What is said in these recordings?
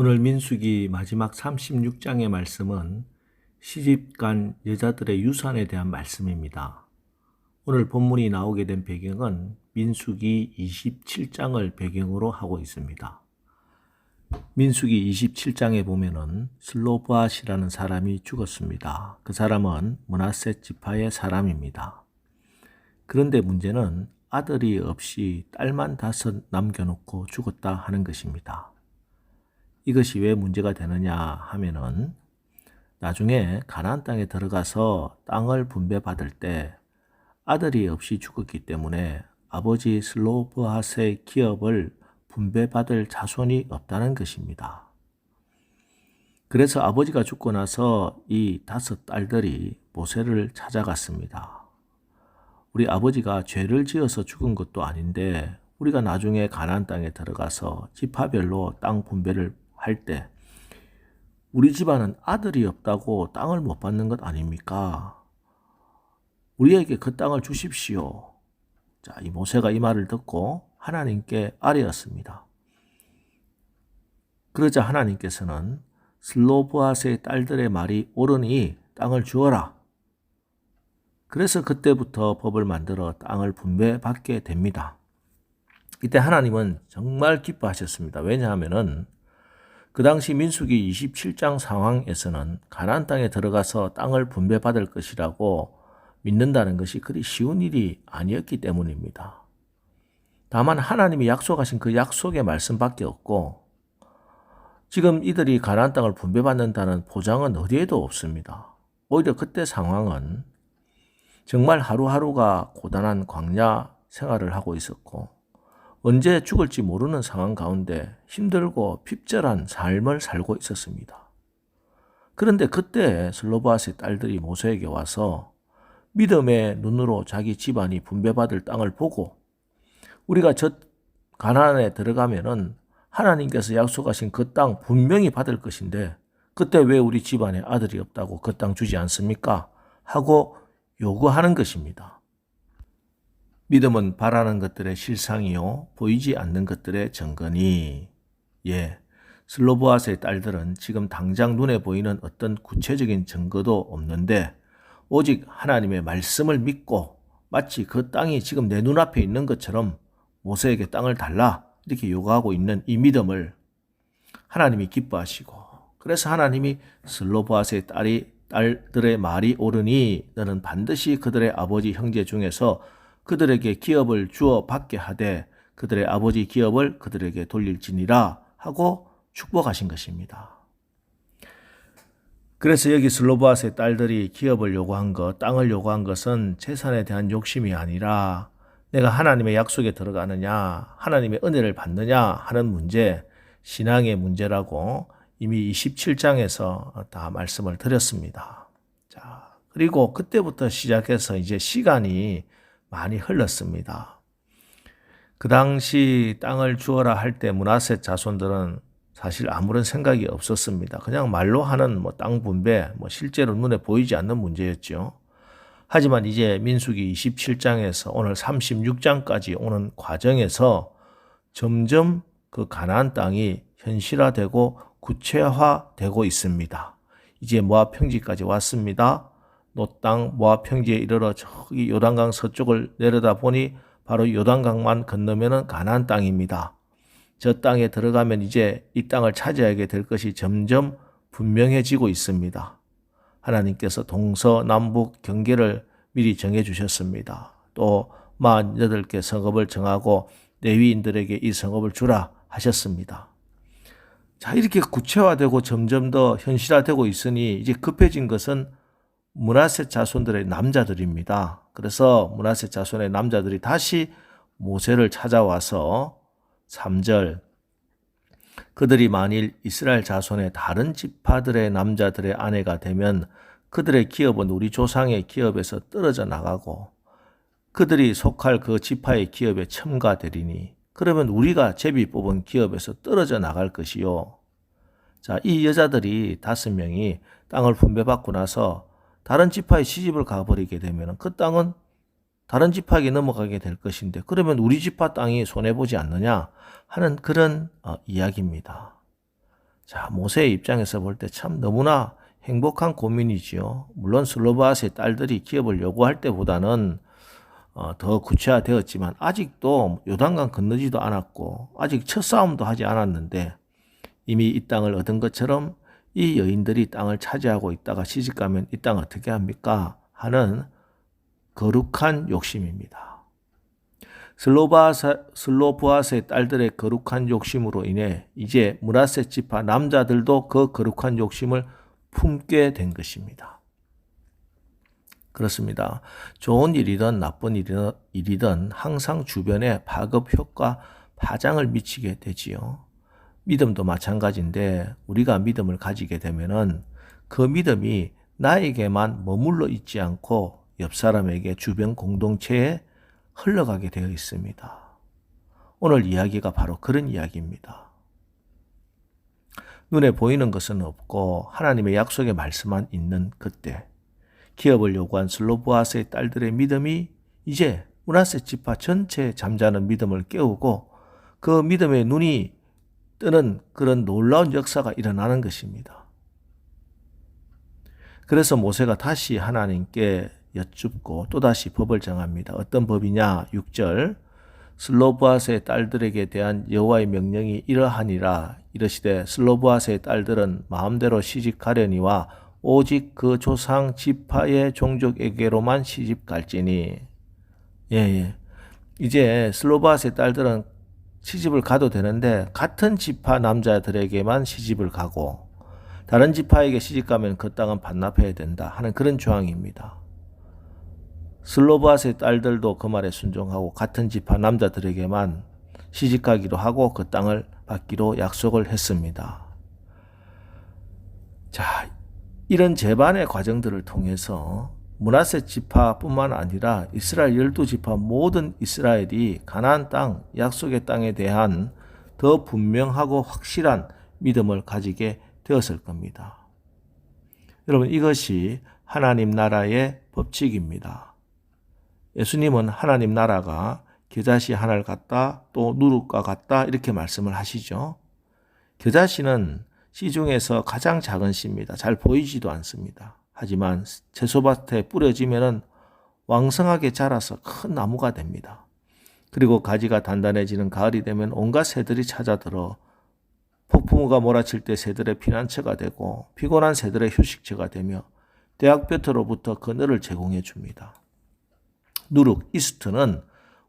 오늘 민수기 마지막 36장의 말씀은 시집간 여자들의 유산에 대한 말씀입니다. 오늘 본문이 나오게 된 배경은 민수기 27장을 배경으로 하고 있습니다. 민수기 27장에 보면은 슬로브앗이라는 사람이 죽었습니다. 그 사람은 므낫세 지파의 사람입니다. 그런데 문제는 아들이 없이 딸만 5 남겨놓고 죽었다 하는 것입니다. 이것이 왜 문제가 되느냐 하면은 나중에 가나안 땅에 들어가서 땅을 분배받을 때 아들이 없이 죽었기 때문에 아버지 슬로브앗의 기업을 분배받을 자손이 없다는 것입니다. 그래서 아버지가 죽고 나서 이 5 딸들이 모세를 찾아갔습니다. 우리 아버지가 죄를 지어서 죽은 것도 아닌데 우리가 나중에 가나안 땅에 들어가서 지파별로 땅 분배를 할 때 우리 집안은 아들이 없다고 땅을 못 받는 것 아닙니까? 우리에게 그 땅을 주십시오. 자, 이 모세가 이 말을 듣고 하나님께 아뢰었습니다. 그러자 하나님께서는 슬로브앗의 딸들의 말이 옳으니 땅을 주어라. 그래서 그때부터 법을 만들어 땅을 분배받게 됩니다. 이때 하나님은 정말 기뻐하셨습니다. 왜냐하면은 그 당시 민수기 27장 상황에서는 가나안 땅에 들어가서 땅을 분배받을 것이라고 믿는다는 것이 그리 쉬운 일이 아니었기 때문입니다. 다만 하나님이 약속하신 그 약속의 말씀밖에 없고 지금 이들이 가나안 땅을 분배받는다는 보장은 어디에도 없습니다. 오히려 그때 상황은 정말 하루하루가 고단한 광야 생활을 하고 있었고 언제 죽을지 모르는 상황 가운데 힘들고 핍절한 삶을 살고 있었습니다. 그런데 그때 슬로브앗의 딸들이 모세에게 와서 믿음의 눈으로 자기 집안이 분배받을 땅을 보고 우리가 저 가나안에 들어가면은 하나님께서 약속하신 그 땅 분명히 받을 것인데 그때 왜 우리 집안에 아들이 없다고 그 땅 주지 않습니까? 하고 요구하는 것입니다. 믿음은 바라는 것들의 실상이요 보이지 않는 것들의 증거니. 슬로브앗의 딸들은 지금 당장 눈에 보이는 어떤 구체적인 증거도 없는데 오직 하나님의 말씀을 믿고 마치 그 땅이 지금 내 눈앞에 있는 것처럼 모세에게 땅을 달라 이렇게 요구하고 있는 이 믿음을 하나님이 기뻐하시고 그래서 하나님이 슬로브앗의 딸들의 말이 옳으니 너는 반드시 그들의 아버지 형제 중에서 그들에게 기업을 주어 받게 하되 그들의 아버지 기업을 그들에게 돌릴지니라 하고 축복하신 것입니다. 그래서 여기 슬로브앗의 딸들이 기업을 요구한 것, 땅을 요구한 것은 재산에 대한 욕심이 아니라 내가 하나님의 약속에 들어가느냐, 하나님의 은혜를 받느냐 하는 문제, 신앙의 문제라고 이미 27장에서 다 말씀을 드렸습니다. 자, 그리고 그때부터 시작해서 이제 시간이 많이 흘렀습니다. 그 당시 땅을 주어라 할 때 므낫세 자손들은 사실 아무런 생각이 없었습니다. 그냥 말로 하는 땅 분배, 실제로 눈에 보이지 않는 문제였죠. 하지만 이제 민수기 27장에서 오늘 36장까지 오는 과정에서 점점 그 가나안 땅이 현실화되고 구체화되고 있습니다. 이제 모압 평지까지 왔습니다. 노땅 모압 평지에 이르러 저기 요단강 서쪽을 내려다 보니 바로 요단강만 건너면은 가나안 땅입니다. 저 땅에 들어가면 이제 이 땅을 차지하게 될 것이 점점 분명해지고 있습니다. 하나님께서 동서남북 경계를 미리 정해 주셨습니다. 또 48개 성읍을 정하고 레위인들에게 이 성읍을 주라 하셨습니다. 자, 이렇게 구체화되고 점점 더 현실화되고 있으니 이제 급해진 것은 므낫세 자손들의 남자들입니다. 그래서 므낫세 자손의 남자들이 다시 모세를 찾아와서 3절 그들이 만일 이스라엘 자손의 다른 지파들의 남자들의 아내가 되면 그들의 기업은 우리 조상의 기업에서 떨어져 나가고 그들이 속할 그 지파의 기업에 첨가되리니 그러면 우리가 제비 뽑은 기업에서 떨어져 나갈 것이요. 자, 이 여자들이 5명이 땅을 분배받고 나서 다른 지파에 시집을 가버리게 되면 그 땅은 다른 지파에게 넘어가게 될 것인데 그러면 우리 지파 땅이 손해보지 않느냐 하는 그런 이야기입니다. 자, 모세의 입장에서 볼 때 참 너무나 행복한 고민이지요. 물론 슬로바스의 딸들이 기업을 요구할 때보다는 더 구체화되었지만 아직도 요단강 건너지도 않았고 아직 첫 싸움도 하지 않았는데 이미 이 땅을 얻은 것처럼 이 여인들이 땅을 차지하고 있다가 시집가면 이 땅 어떻게 합니까? 하는 거룩한 욕심입니다. 슬로보아스의 딸들의 거룩한 욕심으로 인해 이제 므낫세 지파 남자들도 그 거룩한 욕심을 품게 된 것입니다. 그렇습니다. 좋은 일이든 나쁜 일이든 항상 주변에 파급 효과, 파장을 미치게 되지요. 믿음도 마찬가지인데 우리가 믿음을 가지게 되면은 그 믿음이 나에게만 머물러 있지 않고 옆 사람에게 주변 공동체에 흘러가게 되어 있습니다. 오늘 이야기가 바로 그런 이야기입니다. 눈에 보이는 것은 없고 하나님의 약속의 말씀만 있는 그때 기업을 요구한 슬로보아스의 딸들의 믿음이 이제 므낫세 지파 전체의 잠자는 믿음을 깨우고 그 믿음의 눈이 뜨는 그런 놀라운 역사가 일어나는 것입니다. 그래서 모세가 다시 하나님께 여쭙고 또다시 법을 정합니다. 어떤 법이냐? 6절 슬로보아스의 딸들에게 대한 여호와의 명령이 이러하니라. 이르시되 슬로보아스의 딸들은 마음대로 시집가려니와 오직 그 조상 지파의 종족에게로만 시집갈지니. 이제 슬로보아스의 딸들은 시집을 가도 되는데 같은 지파 남자들에게만 시집을 가고 다른 지파에게 시집가면 그 땅은 반납해야 된다 하는 그런 조항입니다. 슬로보아스의 딸들도 그 말에 순종하고 같은 지파 남자들에게만 시집가기로 하고 그 땅을 받기로 약속을 했습니다. 자, 이런 재반의 과정들을 통해서 므낫세 지파뿐만 아니라 이스라엘 12지파 모든 이스라엘이 가나안 땅, 약속의 땅에 대한 더 분명하고 확실한 믿음을 가지게 되었을 겁니다. 여러분, 이것이 하나님 나라의 법칙입니다. 예수님은 하나님 나라가 겨자씨 하나를 같다, 또 누룩과 같다 이렇게 말씀을 하시죠. 겨자씨는 씨 중에서 가장 작은 씨입니다. 잘 보이지도 않습니다. 하지만 채소밭에 뿌려지면 왕성하게 자라서 큰 나무가 됩니다. 그리고 가지가 단단해지는 가을이 되면 온갖 새들이 찾아들어 폭풍우가 몰아칠 때 새들의 피난처가 되고 피곤한 새들의 휴식처가 되며 대학볕으로부터 그늘을 제공해 줍니다. 누룩, 이스트는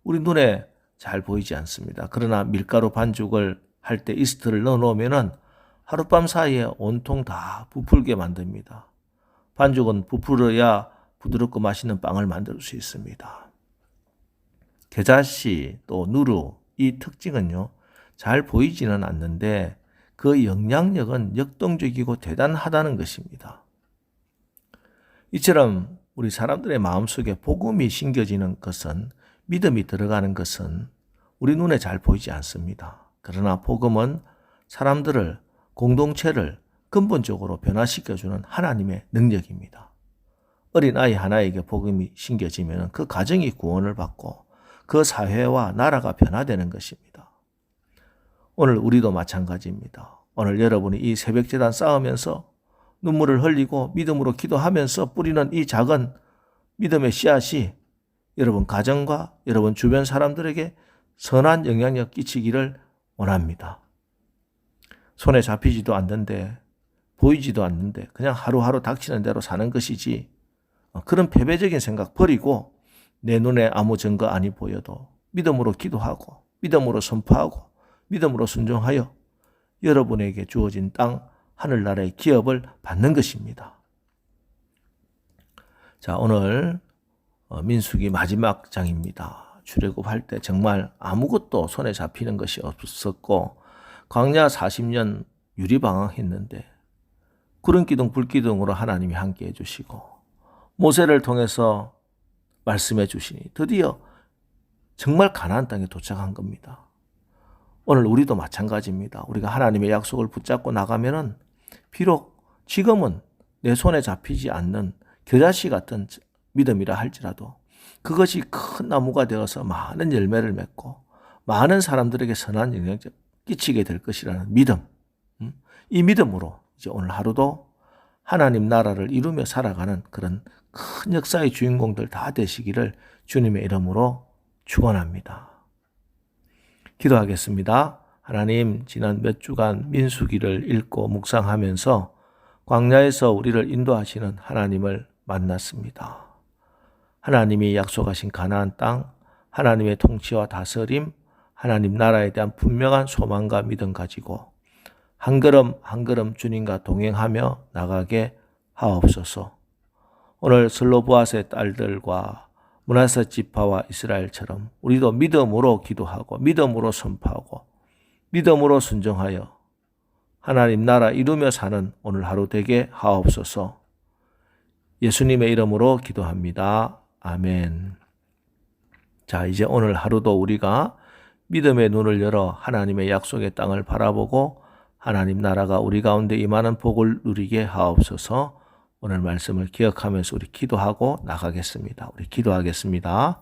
우리 눈에 잘 보이지 않습니다. 그러나 밀가루 반죽을 할 때 이스트를 넣어 놓으면 하룻밤 사이에 온통 다 부풀게 만듭니다. 반죽은 부풀어야 부드럽고 맛있는 빵을 만들 수 있습니다. 겨자씨 또 누룩 이 특징은요, 잘 보이지는 않는데 그 영향력은 역동적이고 대단하다는 것입니다. 이처럼 우리 사람들의 마음속에 복음이 심겨지는 것은, 믿음이 들어가는 것은 우리 눈에 잘 보이지 않습니다. 그러나 복음은 사람들을, 공동체를 근본적으로 변화시켜주는 하나님의 능력입니다. 어린아이 하나에게 복음이 심겨지면 그 가정이 구원을 받고 그 사회와 나라가 변화되는 것입니다. 오늘 우리도 마찬가지입니다. 오늘 여러분이 이 새벽제단 쌓으면서 눈물을 흘리고 믿음으로 기도하면서 뿌리는 이 작은 믿음의 씨앗이 여러분 가정과 여러분 주변 사람들에게 선한 영향력 끼치기를 원합니다. 손에 잡히지도 않는데, 보이지도 않는데 그냥 하루하루 닥치는 대로 사는 것이지, 그런 패배적인 생각 버리고 내 눈에 아무 증거 아니 보여도 믿음으로 기도하고 믿음으로 선포하고 믿음으로 순종하여 여러분에게 주어진 땅, 하늘나라의 기업을 받는 것입니다. 자, 오늘 민수기 마지막 장입니다. 출애굽할 때 정말 아무것도 손에 잡히는 것이 없었고 광야 40년 유리방황했는데 구름기둥 불기둥으로 하나님이 함께해 주시고 모세를 통해서 말씀해 주시니 드디어 정말 가나안 땅에 도착한 겁니다. 오늘 우리도 마찬가지입니다. 우리가 하나님의 약속을 붙잡고 나가면은 비록 지금은 내 손에 잡히지 않는 겨자씨 같은 믿음이라 할지라도 그것이 큰 나무가 되어서 많은 열매를 맺고 많은 사람들에게 선한 영향을 끼치게 될 것이라는 믿음, 이 믿음으로 이제 오늘 하루도 하나님 나라를 이루며 살아가는 그런 큰 역사의 주인공들 다 되시기를 주님의 이름으로 축원합니다. 기도하겠습니다. 하나님, 지난 몇 주간 민수기를 읽고 묵상하면서 광야에서 우리를 인도하시는 하나님을 만났습니다. 하나님이 약속하신 가나안 땅, 하나님의 통치와 다스림, 하나님 나라에 대한 분명한 소망과 믿음 가지고 한 걸음 한 걸음 주님과 동행하며 나가게 하옵소서. 오늘 슬로보앗의 딸들과 므낫세 지파와 이스라엘처럼 우리도 믿음으로 기도하고 믿음으로 선포하고 믿음으로 순종하여 하나님 나라 이루며 사는 오늘 하루 되게 하옵소서. 예수님의 이름으로 기도합니다. 아멘. 자, 이제 오늘 하루도 우리가 믿음의 눈을 열어 하나님의 약속의 땅을 바라보고 하나님 나라가 우리 가운데 임하는 복을 누리게 하옵소서. 오늘 말씀을 기억하면서 우리 기도하고 나가겠습니다. 우리 기도하겠습니다.